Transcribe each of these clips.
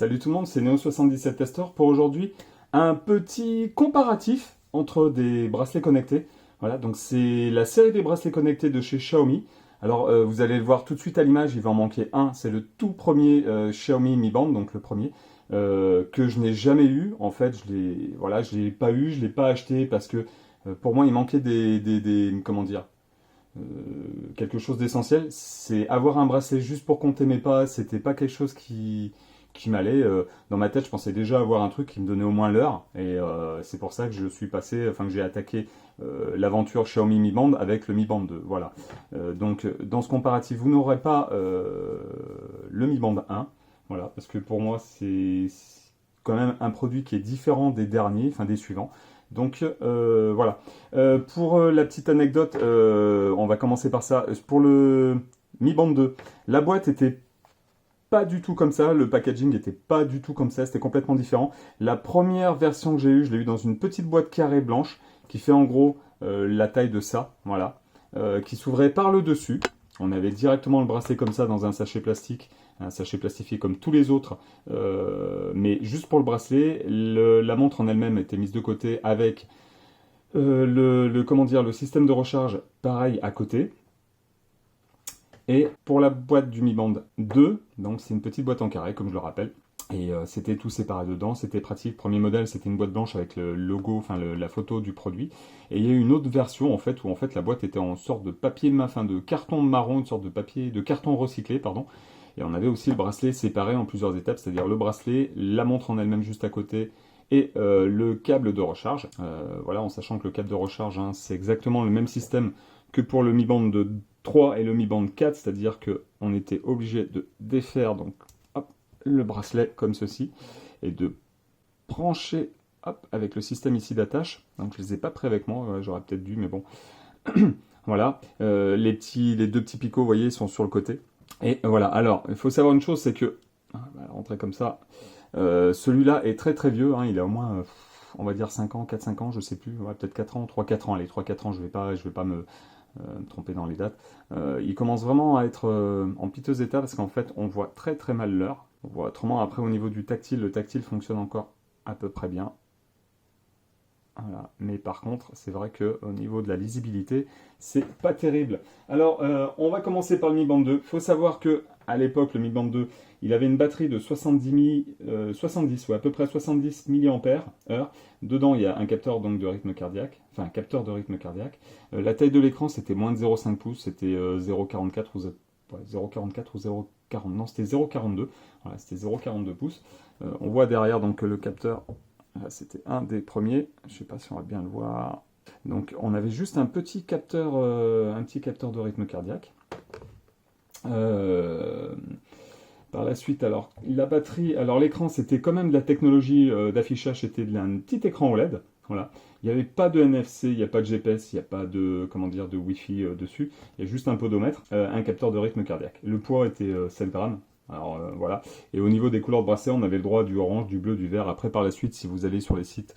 Salut tout le monde, c'est Neo77 Tester pour aujourd'hui un petit comparatif entre des bracelets connectés. Voilà, donc c'est la série des bracelets connectés de chez Xiaomi. Alors vous allez le voir tout de suite à l'image, il va en manquer un, c'est le tout premier Xiaomi Mi Band, donc le premier, que je n'ai jamais eu. En fait, je l'ai pas eu, je l'ai pas acheté parce que pour moi il manquait comment dire, euh, quelque chose d'essentiel. C'est avoir un bracelet juste pour compter mes pas, c'était pas quelque chose qui m'allait. Dans ma tête, je pensais déjà avoir un truc qui me donnait au moins l'heure. Et c'est pour ça que je suis passé, enfin que j'ai attaqué l'aventure Xiaomi Mi Band avec le Mi Band 2. Voilà. Donc dans ce comparatif, vous n'aurez pas le Mi Band 1. Voilà, parce que pour moi, c'est quand même un produit qui est différent des derniers, enfin des suivants. Donc voilà. Pour la petite anecdote, on va commencer par ça. Pour le Mi Band 2, la boîte était pas du tout comme ça, le packaging était pas du tout comme ça, c'était complètement différent. La première version que j'ai eue, je l'ai eue dans une petite boîte carrée blanche qui fait en gros la taille de ça, voilà, qui s'ouvrait par le dessus. On avait directement le bracelet comme ça dans un sachet plastifié comme tous les autres, mais juste pour le bracelet. La montre en elle-même était mise de côté avec comment dire, le système de recharge pareil à côté. Et pour la boîte du Mi Band 2, donc c'est une petite boîte en carré, comme je le rappelle. Et c'était tout séparé dedans, c'était pratique. Premier modèle, c'était une boîte blanche avec le logo, enfin la photo du produit. Et il y a eu une autre version en fait où en fait la boîte était en sorte de papier, enfin de carton marron, une sorte de papier, de carton recyclé, pardon. Et on avait aussi le bracelet séparé en plusieurs étapes, c'est-à-dire le bracelet, la montre en elle-même juste à côté et le câble de recharge. Voilà, en sachant que le câble de recharge, hein, c'est exactement le même système que pour le Mi Band de 3 et le Mi Band 4, c'est-à-dire qu'on était obligé de défaire donc, hop, le bracelet comme ceci et de brancher hop, avec le système ici d'attache. Donc je ne les ai pas pris avec moi, j'aurais peut-être dû, mais bon. Voilà, les deux petits picots, vous voyez, sont sur le côté. Et voilà, alors, il faut savoir une chose, c'est que, on va rentrer comme ça, celui-là est très très vieux, hein, il a au moins, on va dire 5 ans, 4-5 ans, je sais plus, ouais, peut-être 4 ans, 3-4 ans, allez, 3-4 ans, je vais pas me tromper dans les dates. Il commence vraiment à être en piteux état parce qu'en fait, on voit très très mal l'heure. On voit autrement, après, au niveau du tactile, le tactile fonctionne encore à peu près bien. Voilà. Mais par contre, c'est vrai qu'au niveau de la lisibilité, c'est pas terrible. Alors, on va commencer par le Mi Band 2. Il faut savoir que à l'époque, le Mi Band 2, il avait une batterie de 70, ouais, à peu près 70 mAh. Dedans, il y a un capteur donc, de rythme cardiaque, enfin un capteur de rythme cardiaque. La taille de l'écran, c'était moins de 0,5 pouces, c'était 0,44 ou, ouais, 0,44 ou 0,40. Non, c'était 0,42. Voilà, c'était 0,42 pouces. On voit derrière donc que le capteur. Là, c'était un des premiers. Je ne sais pas si on va bien le voir. Donc, on avait juste un petit capteur de rythme cardiaque. Par la suite, alors, la batterie, alors l'écran, c'était quand même de la technologie d'affichage, c'était un petit écran OLED. Voilà. Il n'y avait pas de NFC, il n'y a pas de GPS, il n'y a pas de, comment dire, de Wi-Fi dessus. Il y a juste un podomètre, un capteur de rythme cardiaque. Le poids était 7 grammes. Alors voilà. Et au niveau des couleurs de bracelet, on avait le droit du orange, du bleu, du vert. Après, par la suite, si vous allez sur les sites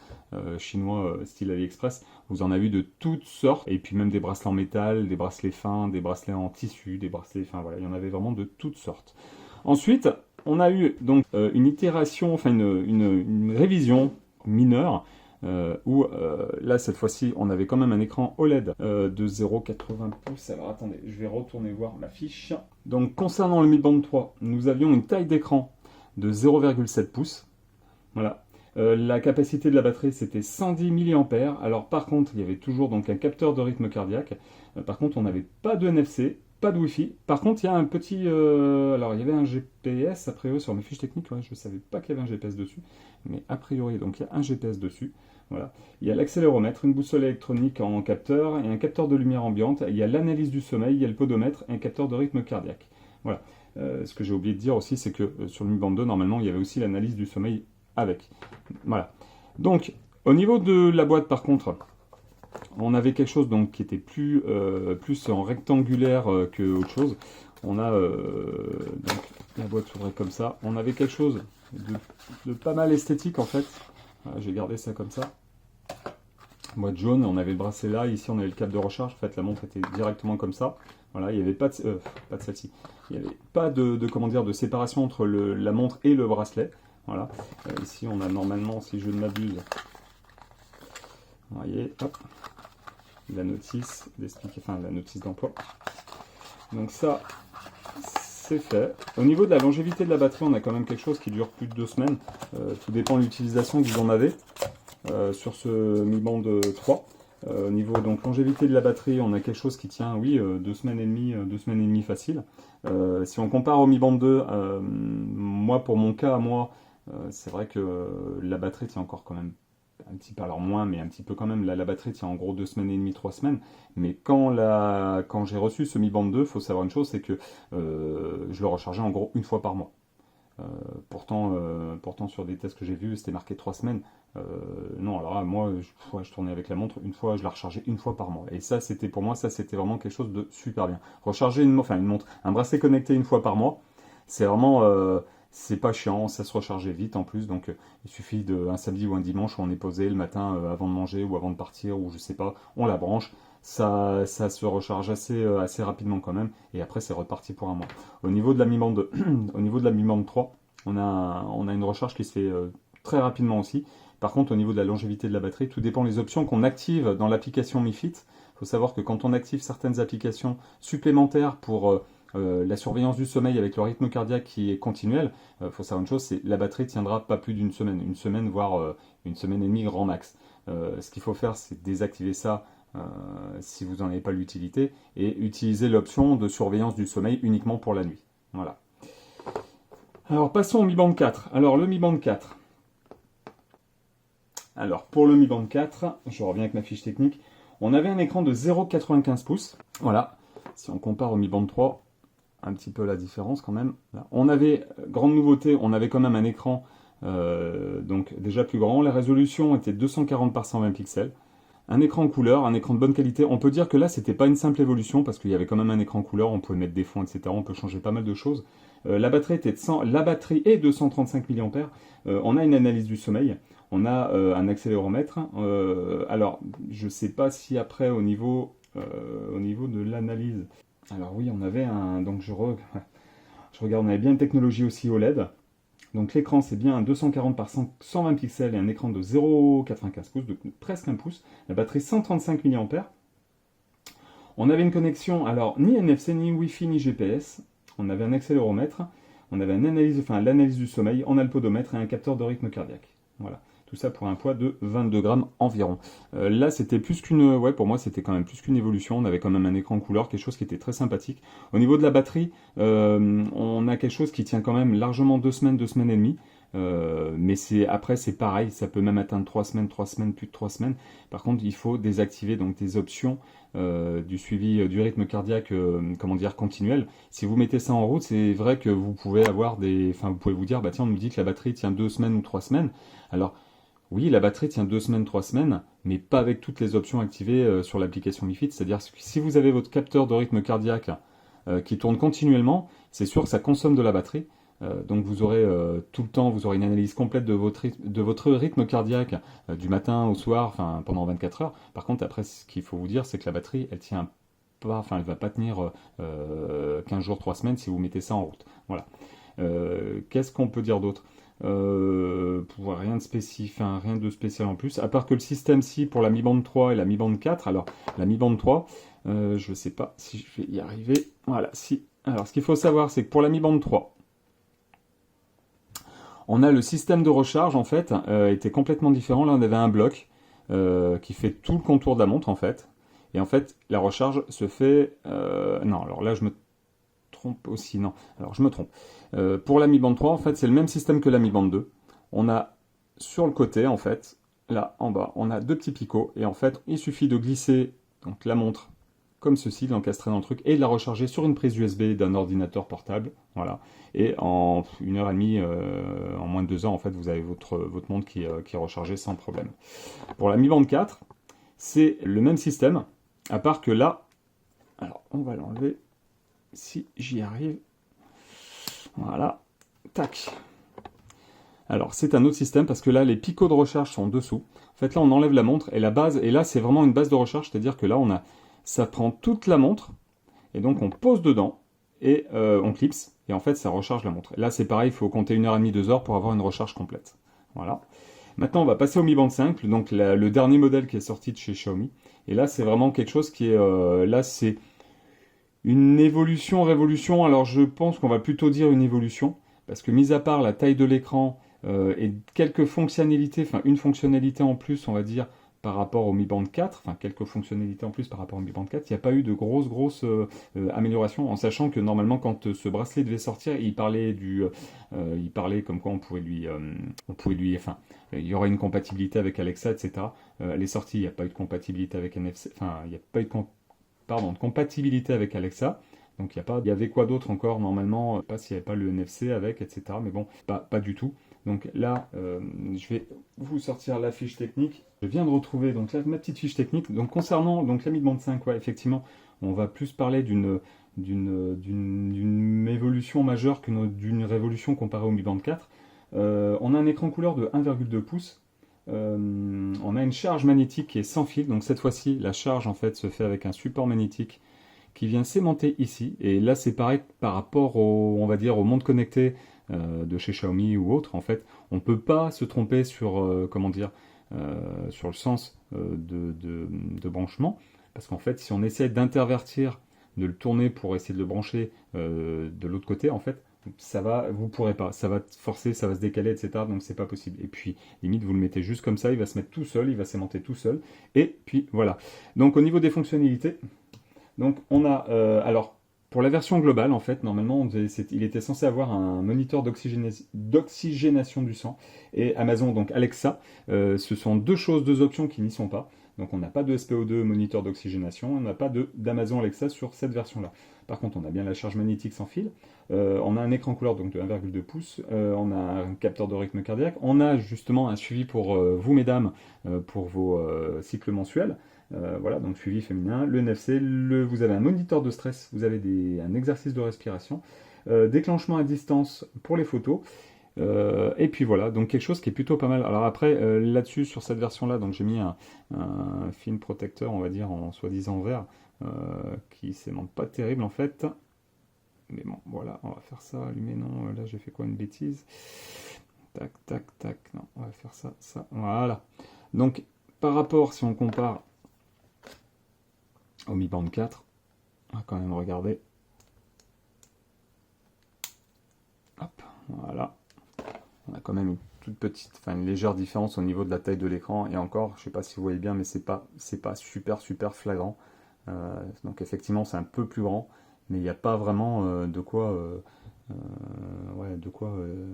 chinois style AliExpress, vous en avez de toutes sortes. Et puis même des bracelets en métal, des bracelets fins, des bracelets en tissu, des bracelets, enfin voilà, il y en avait vraiment de toutes sortes. Ensuite, on a eu donc une itération, enfin une révision mineure où là cette fois-ci on avait quand même un écran OLED de 0,80 pouces. Alors attendez, je vais retourner voir ma fiche. Donc concernant le Mi Band 3, nous avions une taille d'écran de 0,7 pouces. Voilà. La capacité de la batterie c'était 110 mAh. Alors par contre il y avait toujours donc un capteur de rythme cardiaque. Par contre on n'avait pas de NFC, pas de Wi-Fi. Par contre il y a un petit... alors il y avait un GPS a priori sur mes fiches techniques. Ouais, je ne savais pas qu'il y avait un GPS dessus. Mais a priori donc il y a un GPS dessus. Voilà. Il y a l'accéléromètre, une boussole électronique en capteur et un capteur de lumière ambiante. Il y a l'analyse du sommeil, il y a le podomètre et un capteur de rythme cardiaque. Voilà. Ce que j'ai oublié de dire aussi, c'est que sur le Mi Band 2, normalement, il y avait aussi l'analyse du sommeil avec. Voilà. Donc, au niveau de la boîte, par contre, on avait quelque chose donc, qui était plus en rectangulaire que autre chose. On a donc, la boîte s'ouvrait comme ça. On avait quelque chose de pas mal esthétique en fait. Voilà, j'ai gardé ça comme ça. Boîte jaune, on avait le bracelet là, ici on avait le câble de recharge, en fait la montre était directement comme ça. Voilà, il n'y avait pas de celle-ci. Il n'y avait pas comment dire, de séparation entre la montre et le bracelet. Voilà. Ici, on a normalement, si je ne m'abuse, vous voyez, hop, la notice d'expliquer, enfin la notice d'emploi. Donc ça, c'est fait. Au niveau de la longévité de la batterie, on a quand même quelque chose qui dure plus de 2 semaines. Tout dépend de l'utilisation que vous en avez sur ce Mi Band 3. Au niveau donc longévité de la batterie, on a quelque chose qui tient, oui, 2 semaines et demie, 2 semaines et demie facile. Si on compare au Mi Band 2, moi pour mon cas, c'est vrai que la batterie tient encore quand même un petit peu, alors moins, mais un petit peu quand même. La batterie tient en gros 2 semaines et demie, 3 semaines. Mais quand j'ai reçu ce Mi Band 2, il faut savoir une chose, c'est que je le rechargeais en gros une fois par mois. Pourtant, sur des tests que j'ai vus, c'était marqué 3 semaines. Non, alors là, moi, je tournais avec la montre une fois, je la rechargeais une fois par mois. Et ça, c'était pour moi, ça c'était vraiment quelque chose de super bien. Recharger une montre, un bracelet connecté une fois par mois, c'est vraiment, c'est pas chiant, ça se rechargeait vite en plus. Donc, il suffit d'un samedi ou un dimanche où on est posé le matin avant de manger ou avant de partir ou je sais pas, on la branche. Ça se recharge assez rapidement quand même, et après c'est reparti pour un mois. Au niveau de la Mi Band, au niveau de la Mi Band 3, on a une recharge qui se fait très rapidement aussi. Par contre, au niveau de la longévité de la batterie, tout dépend des options qu'on active dans l'application Mi Fit. Il faut savoir que quand on active certaines applications supplémentaires pour la surveillance du sommeil avec le rythme cardiaque qui est continuel, faut savoir une chose, c'est que la batterie tiendra pas plus d'une semaine, voire une semaine et demie grand max. Ce qu'il faut faire, c'est désactiver ça si vous n'en avez pas l'utilité, et utiliser l'option de surveillance du sommeil uniquement pour la nuit. Voilà. Alors passons au Mi Band 4. Alors le Mi Band 4. Alors pour le Mi Band 4, je reviens avec ma fiche technique, on avait un écran de 0,95 pouces. Voilà. Si on compare au Mi Band 3, un petit peu la différence quand même. Là. On avait, grande nouveauté, on avait quand même un écran donc déjà plus grand. La résolution était 240 par 120 pixels. Un écran couleur, un écran de bonne qualité. On peut dire que là, c'était pas une simple évolution parce qu'il y avait quand même un écran couleur, on pouvait mettre des fonds, etc. On peut changer pas mal de choses. La batterie est de 135 mAh. On a une analyse du sommeil, on a un accéléromètre. Alors, je sais pas si après au niveau de l'analyse. Alors oui, on avait un. Donc je regarde, on avait bien une technologie aussi OLED. Donc l'écran c'est bien un 240 par 120 pixels et un écran de 0,95 pouces, de presque un pouce. La batterie 135 mAh. On avait une connexion, alors ni NFC, ni Wi-Fi, ni GPS. On avait un accéléromètre. On avait l'analyse du sommeil, on a le podomètre et un capteur de rythme cardiaque. Voilà. Tout ça pour un poids de 22 grammes environ. Là, c'était plus qu'une... Ouais, pour moi, c'était quand même plus qu'une évolution. On avait quand même un écran couleur, quelque chose qui était très sympathique. Au niveau de la batterie, on a quelque chose qui tient quand même largement 2 semaines, 2 semaines et demie. Mais après, c'est pareil. Ça peut même atteindre 3 semaines, plus de 3 semaines. Par contre, il faut désactiver donc des options du suivi du rythme cardiaque, continuel. Si vous mettez ça en route, c'est vrai que vous pouvez avoir vous pouvez vous dire, bah tiens, on nous dit que la batterie tient 2 semaines ou 3 semaines. Alors, oui, la batterie tient 2 semaines, 3 semaines, mais pas avec toutes les options activées sur l'application Mi Fit. C'est-à-dire que si vous avez votre capteur de rythme cardiaque qui tourne continuellement, c'est sûr que ça consomme de la batterie. Donc vous aurez tout le temps, vous aurez une analyse complète de votre rythme cardiaque du matin au soir, pendant 24 heures. Par contre, après, ce qu'il faut vous dire, c'est que la batterie, elle tient pas, elle va pas tenir 15 jours, 3 semaines si vous mettez ça en route. Voilà. Qu'est-ce qu'on peut dire d'autre? Rien de spécial en plus, à part que le système si pour la Mi Band 3 et la Mi Band 4. Alors la Mi Band 3, je sais pas si je vais y arriver. Voilà, si. Alors ce qu'il faut savoir, c'est que pour la Mi Band 3, on a le système de recharge en fait était complètement différent. Là, on avait un bloc qui fait tout le contour de la montre en fait, et en fait la recharge se fait. Non, alors là je me trompe aussi, non. Alors je me trompe. Pour la Mi Band 3, en fait, c'est le même système que la Mi Band 2. On a sur le côté, en fait, là en bas, on a 2 petits picots, et en fait, il suffit de glisser donc la montre comme ceci, de l'encastrer dans le truc, et de la recharger sur une prise USB d'un ordinateur portable. Voilà. Et en 1h30, en moins de 2 heures, en fait, vous avez votre montre qui est rechargée sans problème. Pour la Mi Band 4, c'est le même système, à part que là, alors on va l'enlever si j'y arrive. Voilà, tac. Alors c'est un autre système parce que là les picots de recharge sont en dessous. En fait là on enlève la montre et la base, et là c'est vraiment une base de recharge, c'est-à-dire que là ça prend toute la montre et donc on pose dedans et on clipse, et en fait ça recharge la montre. Là c'est pareil, il faut compter 1h30, 2 heures pour avoir une recharge complète. Voilà. Maintenant on va passer au Mi Band 5, donc le dernier modèle qui est sorti de chez Xiaomi. Et là c'est vraiment quelque chose qui est... là c'est une évolution, révolution, alors je pense qu'on va plutôt dire une évolution, parce que mis à part la taille de l'écran et quelques fonctionnalités, enfin une fonctionnalité en plus on va dire, par rapport au Mi Band 4, enfin quelques fonctionnalités en plus par rapport au Mi Band 4, il n'y a pas eu de grosses améliorations, en sachant que normalement quand ce bracelet devait sortir, il parlait comme quoi enfin, il y aurait une compatibilité avec Alexa, etc. Elle est sortie, il n'y a pas eu de compatibilité avec NFC, enfin, il n'y a pas eu de compatibilité avec Alexa. Donc il y avait quoi d'autre encore normalement, pas s'il n'y avait pas le NFC avec, etc. Mais bon, pas du tout. Donc là, je vais vous sortir la fiche technique. Je viens de retrouver donc là, ma petite fiche technique. Donc concernant donc la Mi Band 5, ouais, effectivement, on va plus parler d'une évolution majeure que d'une révolution comparée au Mi Band 4. On a un écran couleur de 1,2 pouces. On a une charge magnétique qui est sans fil. Donc cette fois-ci, la charge en fait se fait avec un support magnétique qui vient s'aimanter ici. Et là, c'est pareil par rapport on va dire, au monde connecté de chez Xiaomi ou autre. En fait, on ne peut pas se tromper sur, comment dire, sur le sens de branchement. Parce qu'en fait, si on essaie d'intervertir, de le tourner pour essayer de le brancher de l'autre côté, en fait, vous pourrez pas. Ça va forcer, ça va se décaler, etc. Donc c'est pas possible. Et puis, limite, vous le mettez juste comme ça, il va se mettre tout seul, il va s'aimanter tout seul. Et puis voilà. Donc au niveau des fonctionnalités, donc on a, alors pour la version globale en fait, normalement il était censé avoir un moniteur d'oxygénation du sang et Amazon, donc Alexa, ce sont deux options qui n'y sont pas. Donc on n'a pas de SPO2 moniteur d'oxygénation, on n'a pas d'Amazon Alexa sur cette version-là. Par contre on a bien la charge magnétique sans fil, on a un écran couleur donc de 1,2 pouces, on a un capteur de rythme cardiaque, on a justement un suivi pour vous mesdames, pour vos cycles mensuels. Voilà, donc suivi féminin, le NFC, vous avez un moniteur de stress, vous avez un exercice de respiration, déclenchement à distance pour les photos, et puis voilà, donc quelque chose qui est plutôt pas mal. Alors après, là-dessus, sur cette version-là, donc j'ai mis un film protecteur, on va dire, en soi-disant vert, qui s'aimante pas terrible en fait. Mais bon, voilà, on va faire ça, allumer, non, là j'ai fait quoi, une bêtise. Tac, tac, tac, non, on va faire ça, voilà. Donc, par rapport, si on compare au Mi Band 4, on va quand même regarder. Hop, voilà. On a quand même une toute petite, enfin une légère différence au niveau de la taille de l'écran. Et encore, je ne sais pas si vous voyez bien, mais c'est pas super flagrant. Donc effectivement, c'est un peu plus grand, mais il n'y a pas vraiment de quoi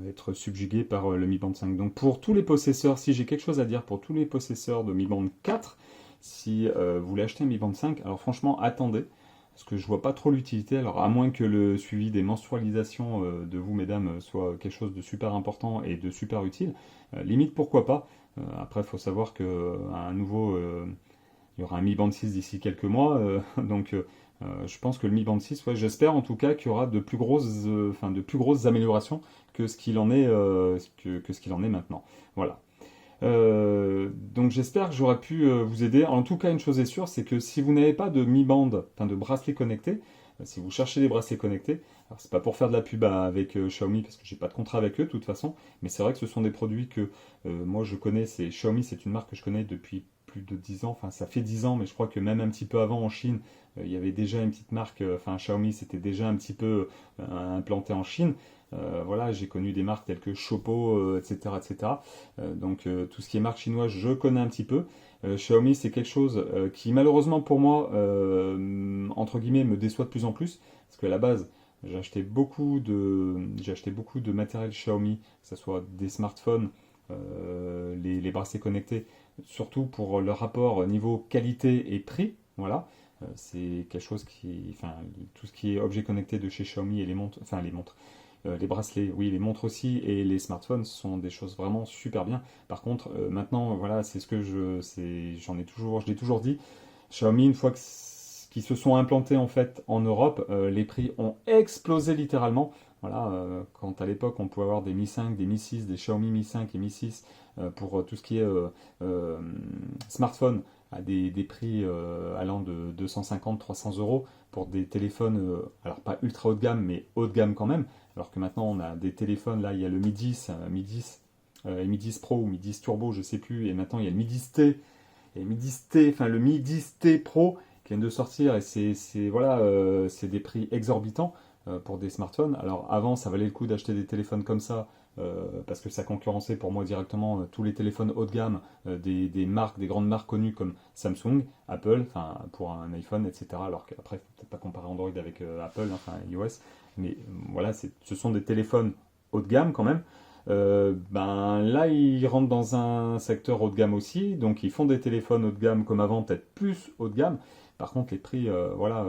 être subjugué par le Mi Band 5. Donc pour tous les possesseurs, si j'ai quelque chose à dire pour tous les possesseurs de Mi Band 4, si vous voulez acheter un Mi Band 5, alors franchement, attendez, parce que je vois pas trop l'utilité, alors à moins que le suivi des menstrualisations de vous, mesdames, soit quelque chose de super important et de super utile, limite pourquoi pas. Après, il faut savoir que il y aura un Mi Band 6 d'ici quelques mois, donc je pense que le Mi Band 6, ouais, j'espère en tout cas qu'il y aura de plus grosses améliorations que ce qu'il en est, que ce qu'il en est maintenant. Voilà. Donc j'espère que j'aurai pu vous aider. En tout cas, une chose est sûre, c'est que si vous n'avez pas de Mi Band, enfin de bracelet connecté, si vous cherchez des bracelets connectés, alors c'est pas pour faire de la pub avec Xiaomi parce que j'ai pas de contrat avec eux de toute façon, mais c'est vrai que ce sont des produits que moi je connais. Xiaomi, c'est une marque que je connais depuis plus de 10 ans. Enfin, ça fait 10 ans, mais je crois que même un petit peu avant en Chine, il y avait déjà une petite marque. Enfin, Xiaomi, c'était déjà un petit peu implanté en Chine. Voilà, j'ai connu des marques telles que Chopo, etc., etc. Donc tout ce qui est marque chinoise, je connais un petit peu. Xiaomi, c'est quelque chose qui malheureusement pour moi, entre guillemets, me déçoit de plus en plus, parce qu'à la base, j'ai acheté beaucoup de matériel Xiaomi, que ce soit des smartphones, les bracelets connectés, surtout pour le rapport niveau qualité et prix. Voilà. C'est quelque chose enfin, tout ce qui est objet connecté de chez Xiaomi et les montres, les bracelets, oui, les montres aussi, et les smartphones sont des choses vraiment super bien. Par contre, maintenant, voilà, c'est ce que je l'ai toujours dit. Xiaomi, une fois qu'ils se sont implantés en fait en Europe, les prix ont explosé littéralement. Voilà, quand à l'époque on pouvait avoir des Mi 5, des Mi 6, des Xiaomi Mi 5 et Mi 6 pour tout ce qui est smartphone à des prix allant de 250-300 euros pour des téléphones, alors pas ultra haut de gamme, mais haut de gamme quand même. Alors que maintenant on a des téléphones, là il y a le Mi 10, Mi 10 et Mi 10 Pro ou Mi 10 Turbo, je sais plus, et maintenant il y a le Mi 10T et Mi 10T, enfin le Mi 10T Pro qui vient de sortir et voilà, c'est des prix exorbitants pour des smartphones. Alors avant, ça valait le coup d'acheter des téléphones comme ça parce que ça concurrençait pour moi directement tous les téléphones haut de gamme des marques, des grandes marques connues comme Samsung, Apple, enfin pour un iPhone, etc. Alors qu'après, il ne faut peut-être pas comparer Android avec Apple, enfin iOS, mais voilà, ce sont des téléphones haut de gamme quand même. Ben là, ils rentrent dans un secteur haut de gamme aussi, donc ils font des téléphones haut de gamme comme avant, peut-être plus haut de gamme. Par contre, les prix, voilà,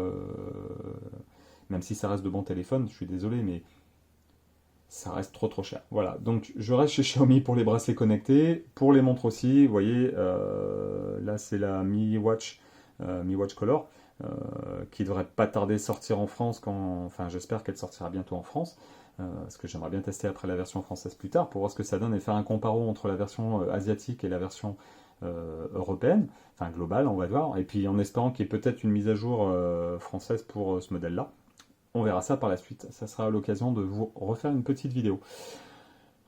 même si ça reste de bons téléphones, je suis désolé, mais ça reste trop cher. Voilà, donc je reste chez Xiaomi pour les bracelets connectés, pour les montres aussi. Vous voyez, là c'est la Mi Watch Color, qui devrait pas tarder à sortir en France enfin j'espère qu'elle sortira bientôt en France. Parce que j'aimerais bien tester après la version française plus tard pour voir ce que ça donne et faire un comparo entre la version asiatique et la version européenne, enfin globale on va voir, et puis en espérant qu'il y ait peut-être une mise à jour française pour ce modèle-là. On verra ça par la suite, ça sera l'occasion de vous refaire une petite vidéo.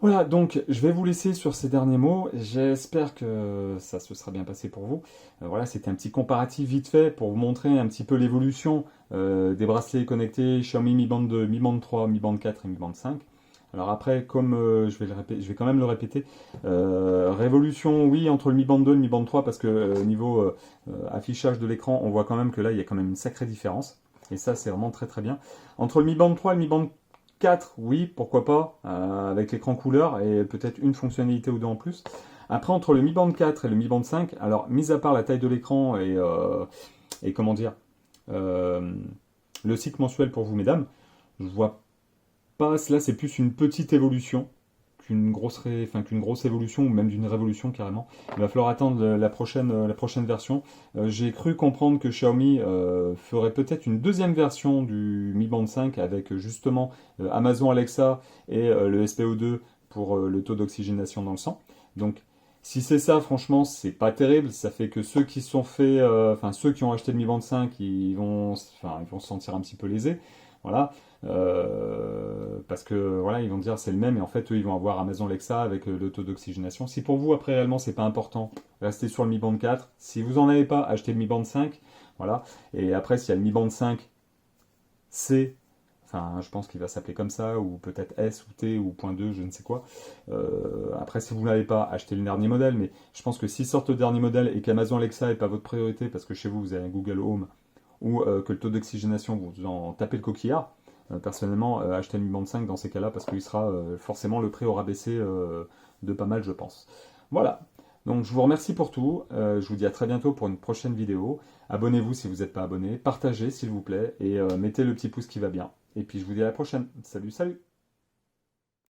Voilà, donc je vais vous laisser sur ces derniers mots. J'espère que ça se sera bien passé pour vous. Voilà, c'était un petit comparatif vite fait pour vous montrer un petit peu l'évolution des bracelets connectés Xiaomi Mi Band 2, Mi Band 3, Mi Band 4 et Mi Band 5. Alors après, comme je vais quand même le répéter, révolution, oui, entre le Mi Band 2 et le Mi Band 3, parce que niveau affichage de l'écran, on voit quand même que là, il y a quand même une sacrée différence. Et ça, c'est vraiment très très bien. Entre le Mi Band 3 et le Mi Band 4, oui, pourquoi pas, avec l'écran couleur et peut-être une fonctionnalité ou deux en plus. Après, entre le Mi Band 4 et le Mi Band 5, alors, mis à part la taille de l'écran et comment dire, le cycle mensuel pour vous, mesdames, je vois pas, là, c'est plus une petite évolution qu'une grosse évolution ou même d'une révolution carrément. Il va falloir attendre la prochaine version. J'ai cru comprendre que Xiaomi ferait peut-être une deuxième version du Mi Band 5 avec justement Amazon Alexa et le SPO2 pour le taux d'oxygénation dans le sang. Donc si c'est ça, franchement, c'est pas terrible. Ça fait que ceux qui ceux qui ont acheté le Mi Band 5, ils vont se sentir un petit peu lésés. Voilà. Parce que voilà, ils vont dire c'est le même et en fait eux ils vont avoir Amazon Alexa avec le taux d'oxygénation. Si pour vous après réellement c'est pas important, restez sur le Mi Band 4. Si vous en avez pas, achetez le Mi Band 5. Voilà. Et après s'il y a le Mi Band 5 C, enfin je pense qu'il va s'appeler comme ça, ou peut-être S ou T ou .2, je ne sais quoi. Après si vous n'avez pas, achetez le dernier modèle, mais je pense que s'ils sortent le dernier modèle et qu'Amazon Alexa n'est pas votre priorité parce que chez vous vous avez un Google Home ou que le taux d'oxygénation vous en tapez le coquillard, personnellement, acheter le Mi Band 5 dans ces cas-là parce qu'il sera forcément le prix aura baissé de pas mal, je pense. Voilà. Donc je vous remercie pour tout. Je vous dis à très bientôt pour une prochaine vidéo. Abonnez-vous si vous n'êtes pas abonné. Partagez s'il vous plaît et mettez le petit pouce qui va bien. Et puis je vous dis à la prochaine. Salut, salut!